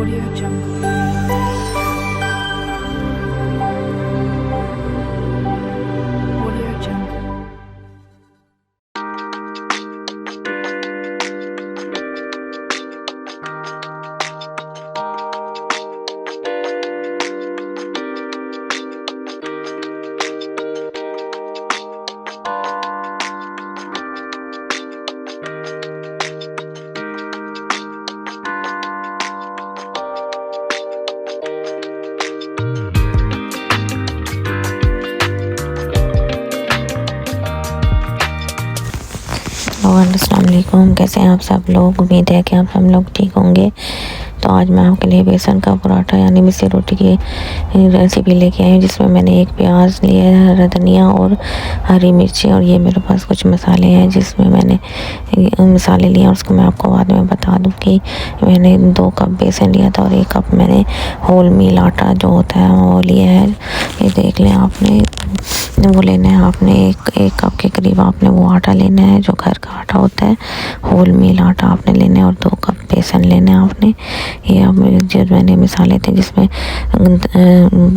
Audio Jungle. Audio Jungle. अस्सलाम वालेकुम। कैसे हैं आप सब लोग? उम्मीद है कि आप सब लोग ठीक होंगे। तो आज मैं आपके लिए बेसन का पराठा यानी मिस्सी रोटी की रेसिपी लेके आई हूँ, जिसमें मैंने एक प्याज लिया है, हरा धनिया और हरी मिर्ची, और ये मेरे पास कुछ मसाले हैं जिसमें मैंने मसाले लिए हैं। उसको मैं आपको बाद में बता दूँ कि मैंने 2 कप बेसन लिया था और 1 कप मैंने होल मील आटा जो होता है वो लिया है। ये देख लें, आपने वो लेना है, आपने एक कप के करीब आपने वो आटा लेना है जो घर का आटा होता है, होल मील आटा आपने लेना है, और 2 कप बेसन लेना है आपने। ये अब जो मैंने मसाले थे जिसमें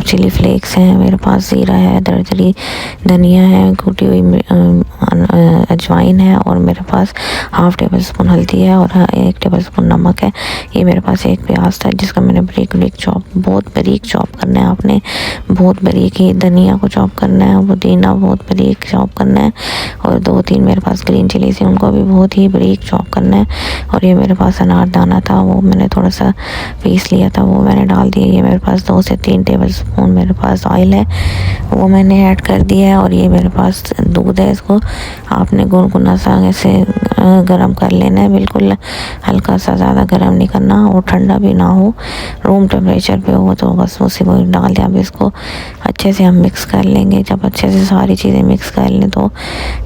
चिली फ्लेक्स हैं, मेरे पास ज़ीरा है, दरदरी धनिया है, कूटी हुई अजवाइन है, और मेरे पास हाफ़ टेबल स्पून हल्दी है और 1 टेबल स्पून नमक है। ये मेरे पास एक प्याज था जिसका मैंने बारीक चॉप, बहुत बारीक चॉप करना है आपने, बहुत बारीक ही धनिया को चॉप करना है, पुदीना बहुत बारीक चॉप करना है, और 2-3 मेरे पास ग्रीन चिली से उनको भी बहुत ही बारीक चॉप करना है। और ये मेरे पास अनारदाना था, वो मैंने थोड़ा सा पीस लिया था, वो मैंने डाल दिया। ये मेरे पास 2 से 3 टेबल स्पून मेरे पास ऑयल है, वो मैंने ऐड कर दिया है। और ये मेरे पास दूध है, इसको आपने गुनगुना सा ऐसे गरम कर लेना है, बिल्कुल हल्का सा, ज़्यादा गरम नहीं करना और ठंडा भी ना हो, रूम टेम्परेचर पे हो, तो बस उसी को डाल दिया। अब इसको अच्छे से हम मिक्स कर लेंगे। जब अच्छे से सारी चीज़ें मिक्स कर लें तो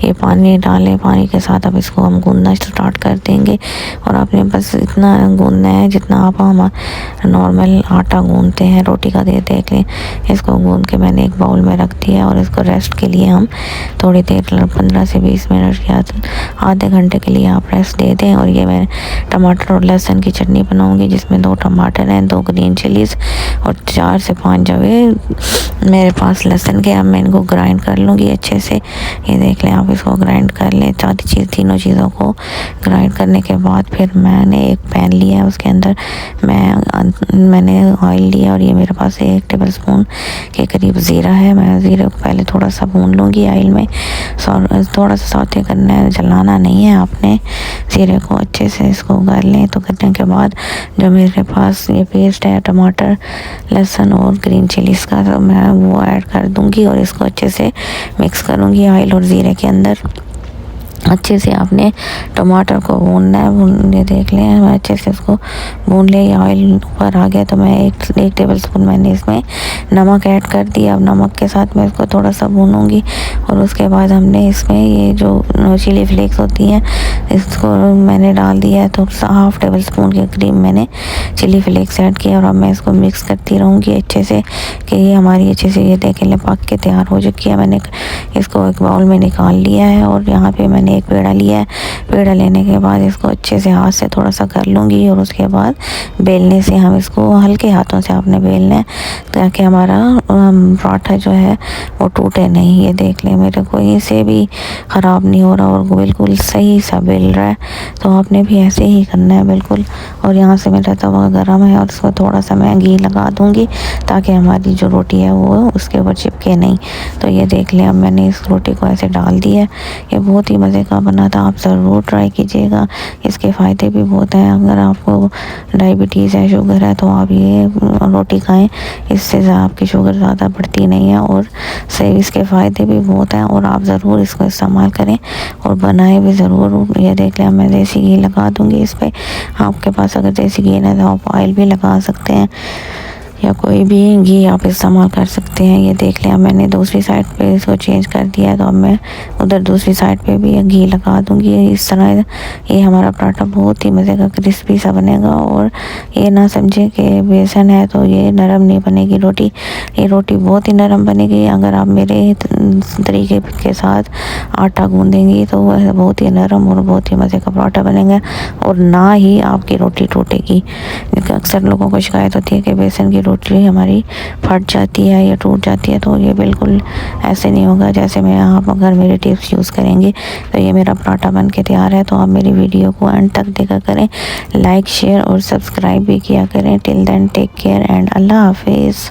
ये पानी डालें, पानी के साथ अब इसको हम गूंदना स्टार्ट कर देंगे। और आपने बस इतना गूंदना है जितना आप हम नॉर्मल आटा गूंदते हैं रोटी का। देख लें, इसको गूंद के मैंने एक बाउल में रख दिया, और इसको रेस्ट के लिए हम थोड़ी देर 15 से 20 मिनट या आधे घंटे के लिए आप रेस्ट दे दें। और ये मैं टमाटर और लहसुन की चटनी बनाऊंगी, जिसमें 2 टमाटर हैं, 2 ग्रीन चिलीज़ और 4 से 5 जवे मेरे पास लहसुन के। अब मैं इनको ग्राइंड कर लूँगी अच्छे से। ये देख लें, आप इसको ग्राइंड कर लें, तीनों चीज़ों को ग्राइंड करने के बाद फिर मैंने एक पैन लिया है, उसके अंदर मैंने ऑयल लिया, और ये मेरे पास 1 टेबल स्पून के करीब ज़ीरा है। मैं ज़ीरे को पहले थोड़ा सा भून लूँगी ऑयल में, थोड़ा सा सौते करना है, जलाना नहीं है आपने। ज़ीरे को अच्छे से इसको कर लें। तो करने के बाद जो मेरे पास ये पेस्ट है टमाटर, लहसुन और ग्रीन चिलीज़ का, तो मैं वो ऐड कर दूँगी और इसको अच्छे से मिक्स करूँगी ऑयल और ज़ीरे के अंदर। अच्छे से आपने टमाटर को भूनना है। ये देख लें, मैं अच्छे से इसको भून ले। ऑयल ऊपर आ गया तो मैं एक टेबल स्पून मैंने इसमें नमक ऐड कर दिया। अब नमक के साथ मैं इसको थोड़ा सा भूनूंगी, और उसके बाद हमने इसमें ये जो चिली फ्लेक्स होती हैं इसको मैंने डाल दिया है। तो हाफ़ टेबल स्पून के करीब मैंने चिली फ्लेक्स ऐड किया, और अब मैं इसको मिक्स करती रहूँगी अच्छे से कि ये हमारी अच्छे से, ये देखें ले, पक के तैयार हो चुकी है। मैंने इसको एक बाउल में निकाल लिया है, और यहाँ पे मैंने एक पेड़ा लिया है। पेड़ा लेने के बाद इसको अच्छे से हाथ से थोड़ा सा कर लूँगी, और उसके बाद बेलने से हम इसको हल्के हाथों से आपने बेलना है, ताकि हमारा पराठा जो है वो टूटे नहीं। ये देख लें, मेरे को इसे भी ख़राब नहीं हो रहा और बिल्कुल सही सा बेल रहा है। तो आपने भी ऐसे ही करना है बिल्कुल। और यहाँ से मेरा तवा गर्म है, और इसको थोड़ा सा मैं घी लगा दूँगी ताकि हमारी जो रोटी है वो उसके ऊपर चिपके नहीं। तो ये देख लें, अब मैंने इस रोटी को ऐसे डाल दिया है। ये बहुत ही मज़े का बना था, आप ज़रूर ट्राई कीजिएगा। इसके फ़ायदे भी बहुत हैं। अगर आपको डायबिटीज़ है, शुगर है, तो आप ये रोटी खाएं, इससे आपकी शुगर ज़्यादा बढ़ती नहीं है, और सही इसके फ़ायदे भी बहुत हैं। और आप ज़रूर इसको इस्तेमाल करें और बनाएं भी ज़रूर। ये देख लें, मैं देसी घी लगा दूँगी इस पर। आपके पास अगर देसी घी है तो आप ऑयल भी लगा सकते हैं। या कोई भी घी आप इस्तेमाल कर सकते हैं। ये देख लिया मैंने दूसरी साइड पे इसको चेंज कर दिया है, तो अब मैं उधर दूसरी साइड पे भी घी लगा दूंगी। इस तरह ये हमारा पराठा बहुत ही मज़े का क्रिस्पी सा बनेगा। और ये ना समझे कि बेसन है तो ये नरम नहीं बनेगी रोटी, ये रोटी बहुत ही नरम बनेगी। अगर आप मेरे तरीके के साथ आटा गूँधेंगी तो वह बहुत ही नरम और बहुत ही मज़े का पराठा बनेगा, और ना ही आपकी रोटी टूटेगी। अक्सर लोगों को शिकायत होती है कि बेसन की रोटी हमारी फट जाती है या टूट जाती है, तो ये बिल्कुल ऐसे नहीं होगा। जैसे मैं आप अगर मेरे टिप्स यूज़ करेंगे तो ये मेरा पराठा बन के तैयार है। तो आप मेरी वीडियो को एंड तक देखा करें, लाइक शेयर और सब्सक्राइब भी किया करें। Till then take care and अल्लाह हाफिज़।